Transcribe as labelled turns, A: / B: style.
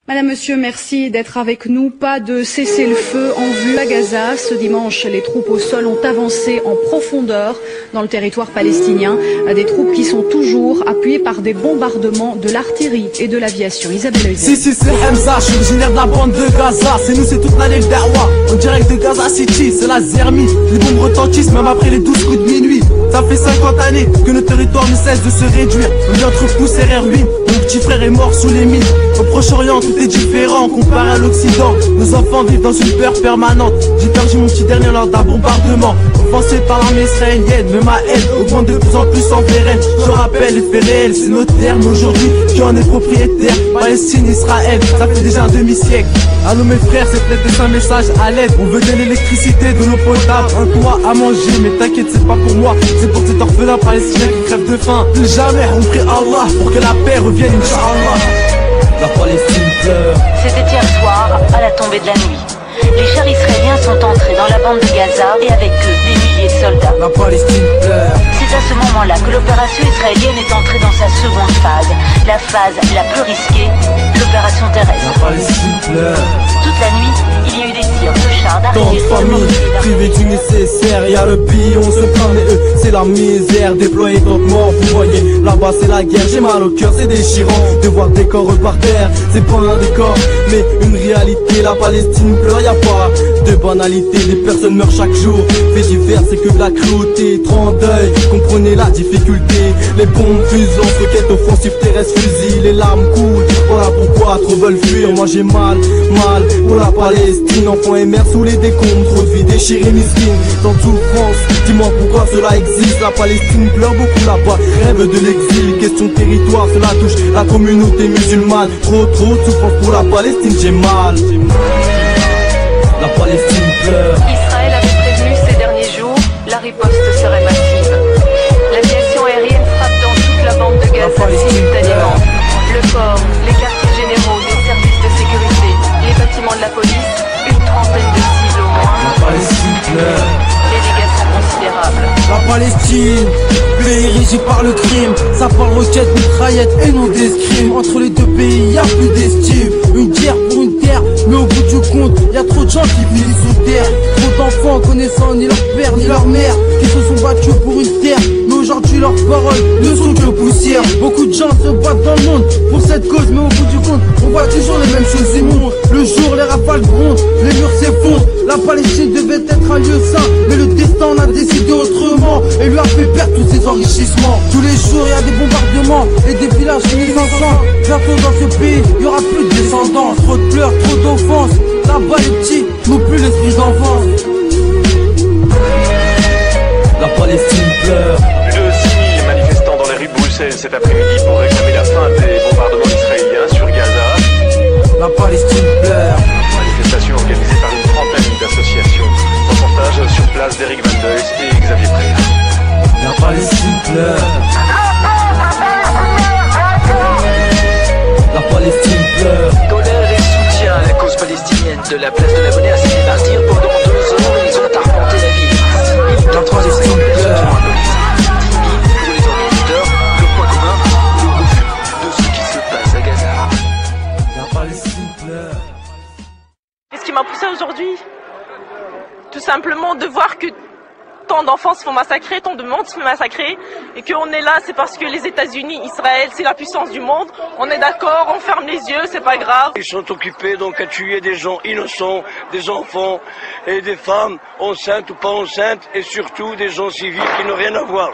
A: Madame, Monsieur, merci d'être avec nous. Pas de cessez-le-feu en vue à Gaza. Ce dimanche, les troupes au sol ont avancé en profondeur dans le territoire palestinien. Des troupes qui sont toujours appuyées par des bombardements de l'artillerie et de l'aviation. Isabelle Eusel.
B: Si, c'est Hamza, je suis originaire de la bande de Gaza. C'est nous, c'est toute l'année le Dawa. En direct de Gaza City, c'est la Zermi. Les bombes retentissent même après les 12 coups de minuit. Ça fait 50 années que notre territoire ne cesse de se réduire. On vient entre pouces et ruines. Mon petit frère est mort sous les mines. Au Proche-Orient, tout est différent comparé à l'Occident. Nos enfants vivent dans une peur permanente. J'ai perdu mon petit dernier lors d'un bombardement. Offensé par l'armée israélienne, même ma haine augmente de plus en plus envers elle. Je rappelle les faits réels, c'est notre terme aujourd'hui qui en est propriétaire. Palestine, Israël, ça fait déjà un demi-siècle. Allô mes frères, c'est peut-être un message à l'aide. On veut de l'électricité, de l'eau potable, un toit à manger. Mais t'inquiète, c'est pas pour moi, c'est pour cet orphelin palestinien qui crève de faim. Plus jamais on prie Allah pour que la paix revienne, Inch'Allah. La Palestine pleure.
C: C'était hier soir, à la tombée de la nuit. Les chars israéliens sont entrés dans la bande de Gaza et avec eux des milliers de soldats.
B: La Palestine pleure.
C: C'est à ce moment-là que l'opération israélienne est entrée dans sa seconde phase, la phase la plus risquée, l'opération terrestre.
B: La Palestine pleure.
C: Toute la nuit, il y a eu des tirs de chars,
B: Tant de
C: d'artillerie,
B: familles privées du nécessaire, y'a le pire, on se plaint mais eux c'est la misère. Déployés tant de morts, vous voyez, là-bas c'est la guerre. J'ai mal au cœur, c'est déchirant de voir des corps par terre. C'est pas un décor, mais une réalité. La Palestine pleure, y'a pas de banalité. Des personnes meurent chaque jour, fait divers c'est que de la cruauté. 30 deuil, comprenez la difficulté. Les bombes fusant, roquettes offensives terrestres, fusils, les larmes coulent. Voilà pourquoi trop veulent fuir, moi j'ai mal pour la Palestine. Enfants et mères sous les décombres, trop de vie déchirée, misquine, tant de souffrance. Dis-moi pourquoi cela existe. La Palestine pleure beaucoup là-bas, rêve de l'exil. Question de territoire, cela touche la communauté musulmane. Trop de souffrance pour la Palestine, j'ai mal. La Palestine pleure.
D: Israël avait prévenu ces derniers jours, la riposte serait massive. L'aviation aérienne frappe dans toute la bande de Gaza simultanément. Le port, les quartiers généraux, des services de sécurité, les bâtiments de la police, une trentaine de cibles au moins.
B: La Palestine pleure.
D: Les dégâts sont considérables.
B: La Palestine, pays régi par le crime. Ça parle roquettes, mitraillettes et non d'escrime. Entre les deux pays, y'a plus d'estime. Une guerre pour une terre, mais au bout du compte, y'a trop de gens qui vivent sous terre. Trop d'enfants connaissant ni leur père ni leur mère, qui se sont battus pour une terre. Mais aujourd'hui leurs paroles ne sont que poussière. Beaucoup de gens se battent dans le monde pour cette cause, mais au bout du compte, on voit toujours les mêmes choses immondes. Le jour, les rafales grondent, les murs s'effondrent. La Palestine devait être un lieu saint, mais le destin en a décidé autrement et lui a fait perdre tous ses enrichissements. Tous les jours, il y a des bombardements et des villages finis en sang. Bientôt dans ce pays, il y aura plus de descendants. Trop de pleurs, trop d'offenses. Là-bas, les petits n'ont plus l'esprit d'enfance. La Palestine pleure.
E: Plus de 6 000 manifestants dans les rues de Bruxelles cet après-midi pour réclamer la fin des bombardements israéliens sur Gaza.
B: La Palestine pleure.
E: Manifestation organisée par une trentaine d'associations. Reportage sur place d'Eric Van Deus et Xavier Préat.
B: La Palestine pleure. La Palestine pleure.
F: Colère et soutien à la cause palestinienne. De la place de la Monnaie à Saint-Martyr, pendant 2 heures, ils ont arpenté la ville.
B: La Palestine pleure.
F: 10 000 pour les organisateurs. Le point commun, le refus de ce qui se passe à Gaza.
B: La Palestine pleure.
G: Qu'est-ce qui m'a poussé aujourd'hui? Tout simplement de voir que tant d'enfants se font massacrer, tant de monde se fait massacrer, et qu'on est là, c'est parce que les États-Unis, Israël, c'est la puissance du monde. On est d'accord, on ferme les yeux, c'est pas grave.
H: Ils sont occupés donc à tuer des gens innocents, des enfants et des femmes enceintes ou pas enceintes, et surtout des gens civils qui n'ont rien à voir.